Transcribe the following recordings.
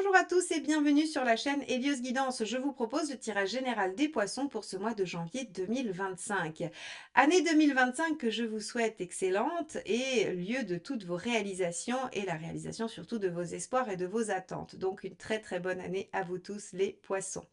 Bonjour à tous et bienvenue sur la chaîne Hélios Guidance. Je vous propose le tirage général des poissons pour ce mois de janvier 2025. Année 2025 que je vous souhaite excellente et lieu de toutes vos réalisations et la réalisation surtout de vos espoirs et de vos attentes. Donc une très bonne année à vous tous les poissons.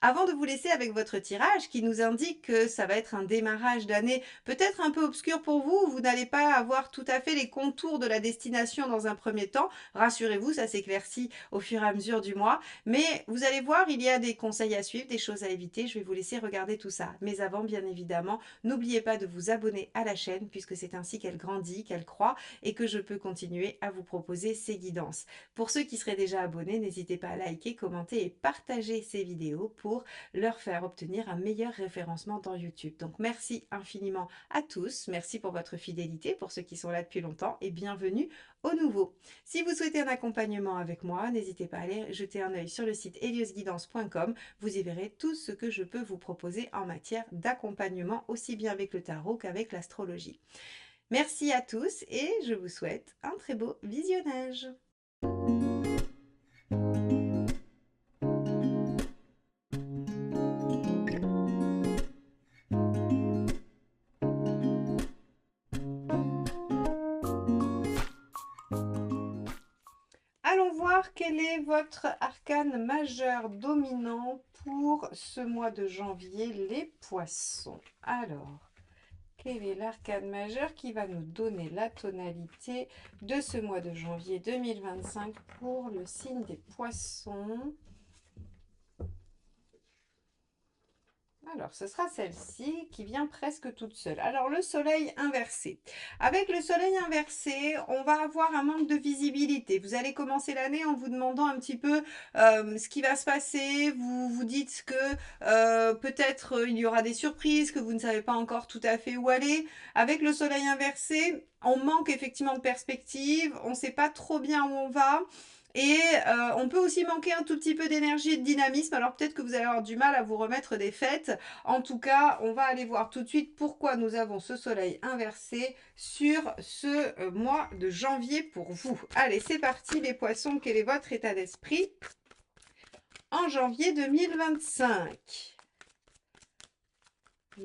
Avant de vous laisser avec votre tirage qui nous indique que ça va être un démarrage d'année peut-être un peu obscur pour vous, vous n'allez pas avoir tout à fait les contours de la destination dans un premier temps. Rassurez-vous, ça s'éclaircit au fur et à mesure du mois. Mais vous allez voir, il y a des conseils à suivre, des choses à éviter. Je vais vous laisser regarder tout ça. Mais avant, bien évidemment, n'oubliez pas de vous abonner à la chaîne puisque c'est ainsi qu'elle grandit, qu'elle croît et que je peux continuer à vous proposer ces guidances. Pour ceux qui seraient déjà abonnés, n'hésitez pas à liker, commenter et partager ces vidéos pour leur faire obtenir un meilleur référencement dans YouTube. Donc merci infiniment à tous. Merci pour votre fidélité, pour ceux qui sont là depuis longtemps et bienvenue aux nouveaux. Si vous souhaitez un accompagnement avec moi, n'hésitez pas à aller jeter un œil sur le site heliosguidance.com. Vous y verrez tout ce que je peux vous proposer en matière d'accompagnement, aussi bien avec le tarot qu'avec l'astrologie. Merci à tous et je vous souhaite un très beau visionnage. Allons voir quel est votre arcane majeur dominant pour ce mois de janvier, les poissons. Alors, quel est l'arcane majeur qui va nous donner la tonalité de ce mois de janvier 2025 pour le signe des poissons? Alors, ce sera celle-ci qui vient presque toute seule. Alors, le soleil inversé. Avec le soleil inversé, on va avoir un manque de visibilité. Vous allez commencer l'année en vous demandant un petit peu ce qui va se passer. Vous vous dites que peut-être il y aura des surprises, que vous ne savez pas encore tout à fait où aller. Avec le soleil inversé, on manque effectivement de perspective. On ne sait pas trop bien où on va. Et on peut aussi manquer un tout petit peu d'énergie et de dynamisme. Alors peut-être que vous allez avoir du mal à vous remettre des fêtes. En tout cas, on va aller voir tout de suite pourquoi nous avons ce soleil inversé sur ce mois de janvier pour vous. Allez, c'est parti les poissons. Quel est votre état d'esprit en janvier 2025?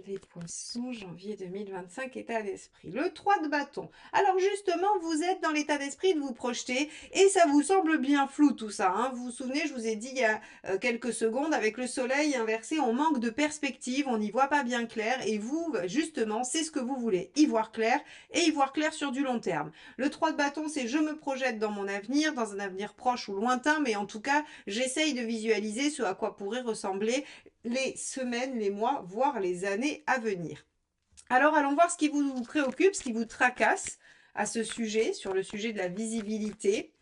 Les poissons, janvier 2025, état d'esprit. Le 3 de bâton. Alors justement, vous êtes dans l'état d'esprit de vous projeter et ça vous semble bien flou tout ça. Hein. Vous vous souvenez, je vous ai dit il y a quelques secondes, avec le soleil inversé, on manque de perspective, on n'y voit pas bien clair et vous, justement, c'est ce que vous voulez, y voir clair et y voir clair sur du long terme. Le 3 de bâton, c'est je me projette dans mon avenir, dans un avenir proche ou lointain, mais en tout cas, j'essaye de visualiser ce à quoi pourrait ressembler les semaines, les mois, voire les années à venir. Alors allons voir ce qui vous préoccupe, ce qui vous tracasse à ce sujet, sur le sujet de la visibilité.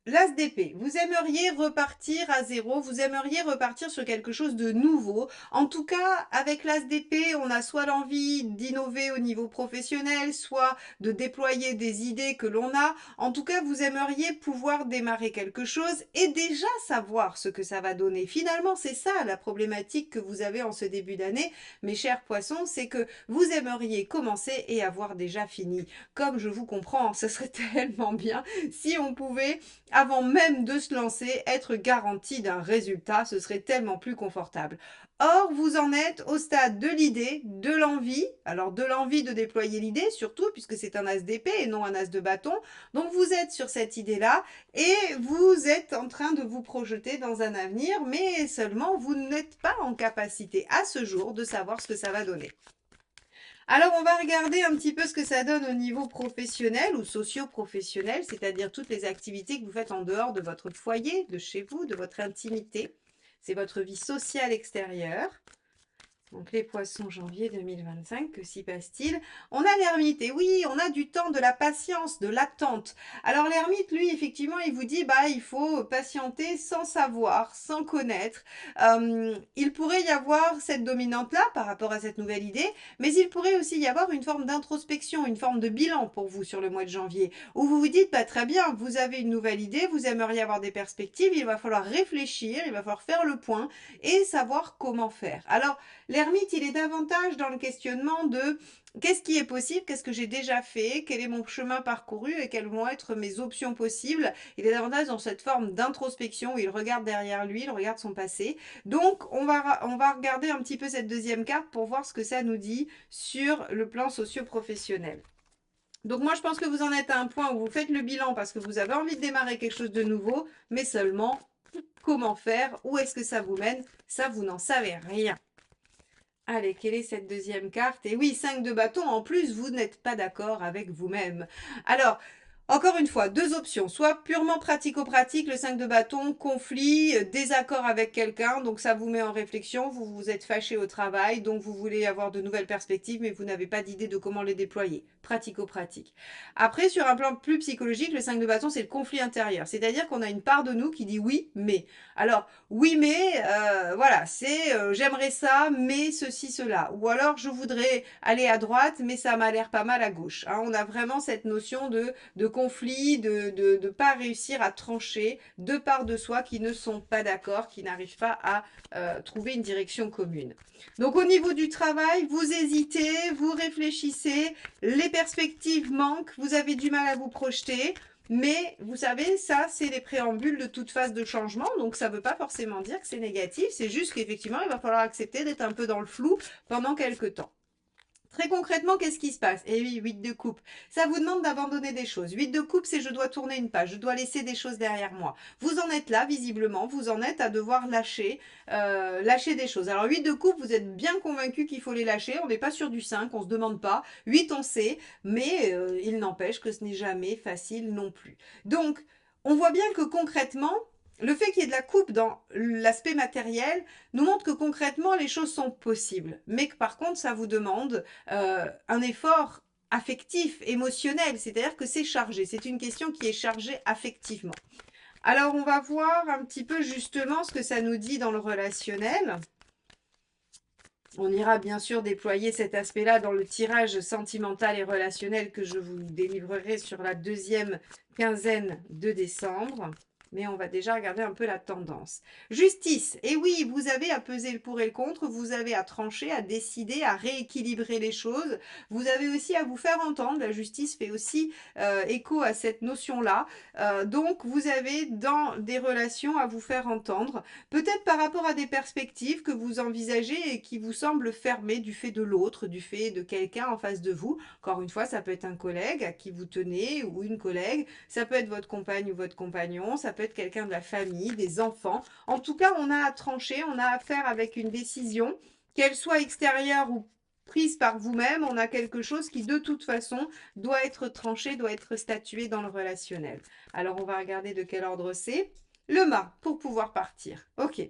L'as d'épée, vous aimeriez repartir à zéro, vous aimeriez repartir sur quelque chose de nouveau. En tout cas, avec l'as d'épée, on a soit l'envie d'innover au niveau professionnel, soit de déployer des idées que l'on a. En tout cas, vous aimeriez pouvoir démarrer quelque chose et déjà savoir ce que ça va donner. Finalement, c'est ça la problématique que vous avez en ce début d'année, mes chers poissons, c'est que vous aimeriez commencer et avoir déjà fini. Comme je vous comprends, ce serait tellement bien si on pouvait avant même de se lancer, être garanti d'un résultat, ce serait tellement plus confortable. Or, vous en êtes au stade de l'idée, de l'envie, alors de l'envie de déployer l'idée surtout, puisque c'est un as d'épée et non un as de bâton. Donc vous êtes sur cette idée-là et vous êtes en train de vous projeter dans un avenir, mais seulement vous n'êtes pas en capacité à ce jour de savoir ce que ça va donner. Alors, on va regarder un petit peu ce que ça donne au niveau professionnel ou socio-professionnel, c'est-à-dire toutes les activités que vous faites en dehors de votre foyer, de chez vous, de votre intimité. C'est votre vie sociale extérieure. Donc les poissons, janvier 2025, que s'y passe-t-il? On a l'ermite, et oui, on a du temps, de la patience, de l'attente. Alors l'ermite, lui, effectivement, il vous dit, bah, il faut patienter sans savoir, sans connaître. Il pourrait y avoir cette dominante-là par rapport à cette nouvelle idée, mais il pourrait aussi y avoir une forme d'introspection, une forme de bilan pour vous sur le mois de janvier, où vous vous dites, bah, très bien, vous avez une nouvelle idée, vous aimeriez avoir des perspectives, il va falloir réfléchir, il va falloir faire le point et savoir comment faire. Alors, l'ermite, il est davantage dans le questionnement de qu'est-ce qui est possible? Qu'est-ce que j'ai déjà fait? Quel est mon chemin parcouru et quelles vont être mes options possibles? Il est davantage dans cette forme d'introspection où il regarde derrière lui, il regarde son passé. Donc, on va regarder un petit peu cette deuxième carte pour voir ce que ça nous dit sur le plan socio-professionnel. Donc moi, je pense que vous en êtes à un point où vous faites le bilan parce que vous avez envie de démarrer quelque chose de nouveau, mais seulement comment faire? Où est-ce que ça vous mène? Ça, vous n'en savez rien. Allez, quelle est cette deuxième carte? Et oui, 5 de bâton, en plus, vous n'êtes pas d'accord avec vous-même. Alors, encore une fois, deux options. Soit purement pratico-pratique, le 5 de bâton, conflit, désaccord avec quelqu'un, donc ça vous met en réflexion, vous vous êtes fâché au travail, donc vous voulez avoir de nouvelles perspectives, mais vous n'avez pas d'idée de comment les déployer. Pratico-pratique. Après, sur un plan plus psychologique, le 5 de bâton, c'est le conflit intérieur. C'est-à-dire qu'on a une part de nous qui dit oui, mais. Alors, oui, mais voilà, c'est j'aimerais ça, mais ceci, cela. Ou alors, je voudrais aller à droite, mais ça m'a l'air pas mal à gauche. Hein. On a vraiment cette notion de conflit, de pas réussir à trancher deux parts de soi qui ne sont pas d'accord, qui n'arrivent pas à trouver une direction commune. Donc, au niveau du travail, vous hésitez, vous réfléchissez, les perspectives manquent, vous avez du mal à vous projeter. Mais vous savez, ça, c'est les préambules de toute phase de changement. Donc, ça ne veut pas forcément dire que c'est négatif. C'est juste qu'effectivement, il va falloir accepter d'être un peu dans le flou pendant quelques temps. Très concrètement, qu'est-ce qui se passe? Eh oui, 8 de coupe. Ça vous demande d'abandonner des choses. 8 de coupe, c'est je dois tourner une page, je dois laisser des choses derrière moi. Vous en êtes là, visiblement, vous en êtes à devoir lâcher des choses. Alors 8 de coupe, vous êtes bien convaincu qu'il faut les lâcher. On n'est pas sur du 5, on ne se demande pas. 8, on sait, mais il n'empêche que ce n'est jamais facile non plus. Donc, on voit bien que concrètement, le fait qu'il y ait de la coupe dans l'aspect matériel nous montre que concrètement les choses sont possibles, mais que par contre ça vous demande un effort affectif, émotionnel, c'est-à-dire que c'est chargé, c'est une question qui est chargée affectivement. Alors on va voir un petit peu justement ce que ça nous dit dans le relationnel. On ira bien sûr déployer cet aspect-là dans le tirage sentimental et relationnel que je vous délivrerai sur la deuxième quinzaine de décembre. Mais on va déjà regarder un peu la tendance. Justice. Et oui, vous avez à peser le pour et le contre, vous avez à trancher, à décider, à rééquilibrer les choses. Vous avez aussi à vous faire entendre. La justice fait aussi écho à cette notion-là. Donc, vous avez dans des relations à vous faire entendre. Peut-être par rapport à des perspectives que vous envisagez et qui vous semblent fermées du fait de l'autre, du fait de quelqu'un en face de vous. Encore une fois, ça peut être un collègue à qui vous tenez ou une collègue. Ça peut être votre compagne ou votre compagnon. Ça peut être quelqu'un de la famille, des enfants. En tout cas, on a à trancher, on a à faire avec une décision, qu'elle soit extérieure ou prise par vous-même, on a quelque chose qui de toute façon doit être tranché, doit être statué dans le relationnel. Alors on va regarder de quel ordre c'est. Le mât pour pouvoir partir. Ok.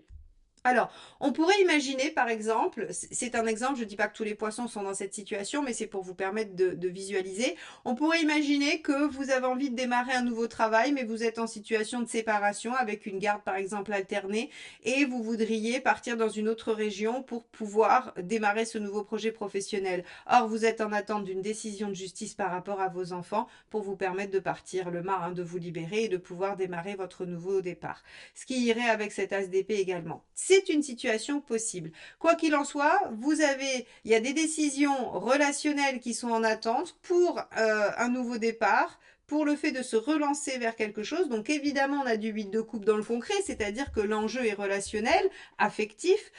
Alors, on pourrait imaginer, par exemple, c'est un exemple, je ne dis pas que tous les poissons sont dans cette situation, mais c'est pour vous permettre de visualiser. On pourrait imaginer que vous avez envie de démarrer un nouveau travail, mais vous êtes en situation de séparation avec une garde, par exemple, alternée, et vous voudriez partir dans une autre région pour pouvoir démarrer ce nouveau projet professionnel. Or, vous êtes en attente d'une décision de justice par rapport à vos enfants pour vous permettre de partir, le marin, de vous libérer et de pouvoir démarrer votre nouveau départ. Ce qui irait avec cet as d'épée également. C'est une situation possible. Quoi qu'il en soit, il y a des décisions relationnelles qui sont en attente pour un nouveau départ, pour le fait de se relancer vers quelque chose. Donc évidemment, on a du 8 de coupe dans le concret, c'est-à-dire que l'enjeu est relationnel, affectif,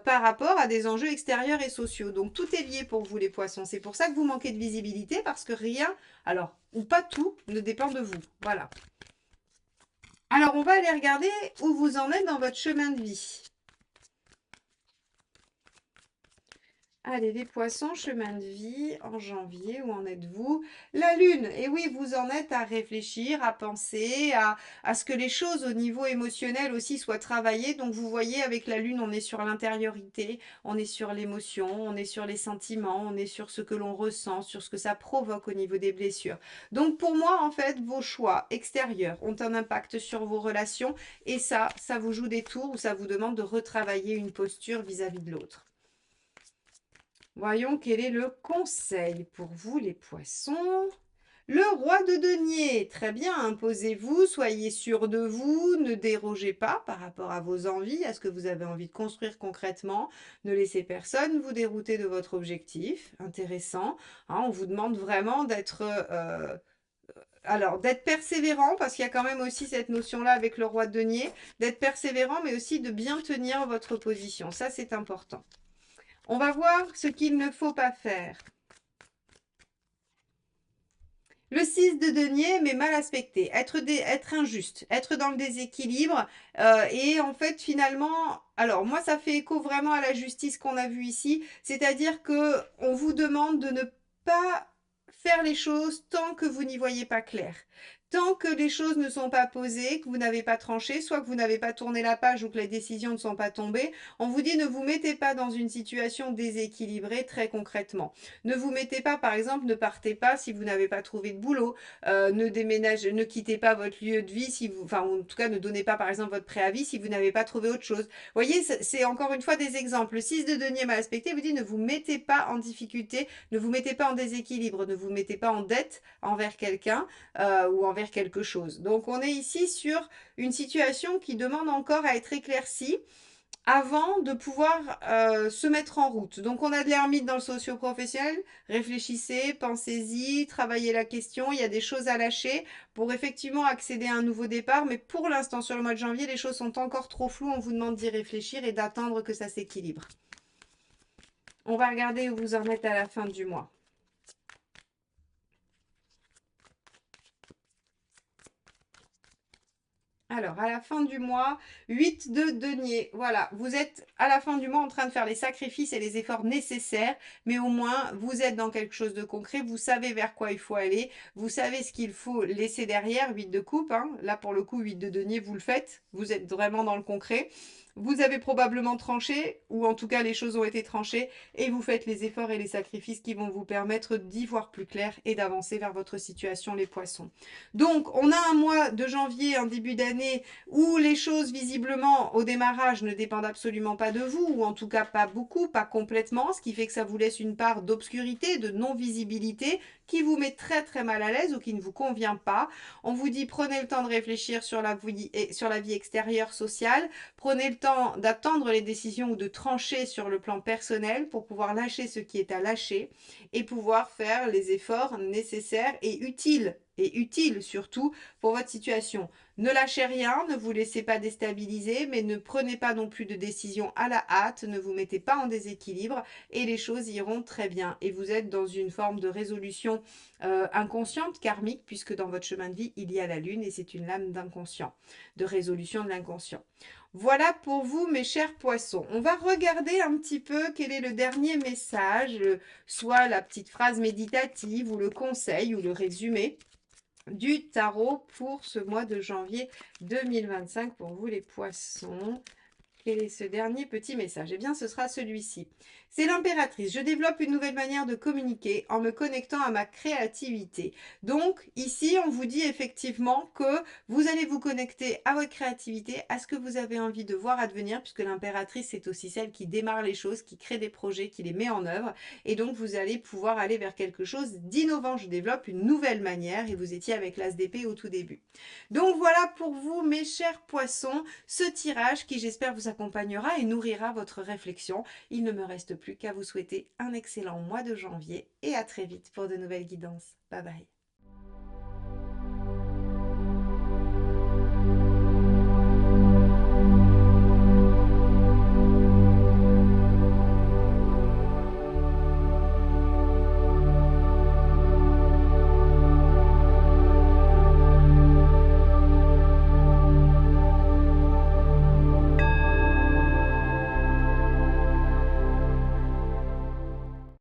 par rapport à des enjeux extérieurs et sociaux. Donc tout est lié pour vous les poissons. C'est pour ça que vous manquez de visibilité, parce que rien, alors, ou pas tout, ne dépend de vous. Voilà. Alors, on va aller regarder où vous en êtes dans votre chemin de vie. Allez, les poissons, chemin de vie, en janvier, où en êtes-vous? La lune, et oui, vous en êtes à réfléchir, à penser, à ce que les choses au niveau émotionnel aussi soient travaillées. Donc vous voyez, avec la lune, on est sur l'intériorité, on est sur l'émotion, on est sur les sentiments, on est sur ce que l'on ressent, sur ce que ça provoque au niveau des blessures. Donc pour moi, en fait, vos choix extérieurs ont un impact sur vos relations, et ça vous joue des tours ou ça vous demande de retravailler une posture vis-à-vis de l'autre. Voyons quel est le conseil pour vous les poissons. Le roi de denier, très bien, imposez-vous, soyez sûr de vous, ne dérogez pas par rapport à vos envies, à ce que vous avez envie de construire concrètement. Ne laissez personne vous dérouter de votre objectif. Intéressant. Hein, on vous demande vraiment d'être persévérant, parce qu'il y a quand même aussi cette notion-là avec le roi de denier, d'être persévérant, mais aussi de bien tenir votre position. Ça, c'est important. On va voir ce qu'il ne faut pas faire. Le 6 de denier, mais mal aspecté, être injuste, être dans le déséquilibre, et en fait finalement, alors moi ça fait écho vraiment à la justice qu'on a vue ici, c'est-à-dire que on vous demande de ne pas faire les choses tant que vous n'y voyez pas clair. Tant que les choses ne sont pas posées, que vous n'avez pas tranché, soit que vous n'avez pas tourné la page ou que les décisions ne sont pas tombées, on vous dit ne vous mettez pas dans une situation déséquilibrée très concrètement. Ne vous mettez pas, par exemple, ne partez pas si vous n'avez pas trouvé de boulot, ne quittez pas votre lieu de vie si vous, enfin, en tout cas, ne donnez pas, par exemple, votre préavis si vous n'avez pas trouvé autre chose. Vous voyez, c'est encore une fois des exemples. Le 6 de denier mal aspecté vous dit ne vous mettez pas en difficulté, ne vous mettez pas en déséquilibre, ne vous mettez pas en dette envers quelqu'un ou envers quelque chose. Donc, on est ici sur une situation qui demande encore à être éclaircie avant de pouvoir se mettre en route. Donc on a de l'ermite dans le socio-professionnel, réfléchissez, pensez-y, travaillez la question, il y a des choses à lâcher pour effectivement accéder à un nouveau départ, mais pour l'instant sur le mois de janvier, les choses sont encore trop floues, on vous demande d'y réfléchir et d'attendre que ça s'équilibre. On va regarder où vous en êtes à la fin du mois. Alors, à la fin du mois, 8 de denier. Voilà, vous êtes à la fin du mois en train de faire les sacrifices et les efforts nécessaires, mais au moins, vous êtes dans quelque chose de concret, vous savez vers quoi il faut aller, vous savez ce qu'il faut laisser derrière, 8 de coupe, hein. Là, pour le coup, 8 de denier, vous le faites, vous êtes vraiment dans le concret. Vous avez probablement tranché, ou en tout cas, les choses ont été tranchées, et vous faites les efforts et les sacrifices qui vont vous permettre d'y voir plus clair et d'avancer vers votre situation, les poissons. Donc, on a un mois de janvier, un début d'année, où les choses, visiblement, au démarrage, ne dépendent absolument pas de vous, ou en tout cas pas beaucoup, pas complètement, ce qui fait que ça vous laisse une part d'obscurité, de non-visibilité, qui vous met très très mal à l'aise ou qui ne vous convient pas. On vous dit prenez le temps de réfléchir sur la vie extérieure sociale, prenez le temps d'attendre les décisions ou de trancher sur le plan personnel pour pouvoir lâcher ce qui est à lâcher et pouvoir faire les efforts nécessaires et utiles surtout pour votre situation. Ne lâchez rien, ne vous laissez pas déstabiliser, mais ne prenez pas non plus de décision à la hâte, ne vous mettez pas en déséquilibre et les choses iront très bien. Et vous êtes dans une forme de résolution inconsciente, karmique, puisque dans votre chemin de vie, il y a la lune et c'est une lame d'inconscient, de résolution de l'inconscient. Voilà pour vous, mes chers poissons. On va regarder un petit peu quel est le dernier message, soit la petite phrase méditative ou le conseil ou le résumé du tarot pour ce mois de janvier 2025 pour vous les poissons. Quel est ce dernier petit message? Eh bien, ce sera celui-ci. C'est l'impératrice. Je développe une nouvelle manière de communiquer en me connectant à ma créativité. Donc, ici, on vous dit effectivement que vous allez vous connecter à votre créativité, à ce que vous avez envie de voir advenir, puisque l'impératrice, c'est aussi celle qui démarre les choses, qui crée des projets, qui les met en œuvre. Et donc, vous allez pouvoir aller vers quelque chose d'innovant. Je développe une nouvelle manière et vous étiez avec l'as d'épée au tout début. Donc, voilà pour vous, mes chers poissons, ce tirage qui, j'espère, vous accompagnera et nourrira votre réflexion. Il ne me reste plus qu'à vous souhaiter un excellent mois de janvier et à très vite pour de nouvelles guidances. Bye bye.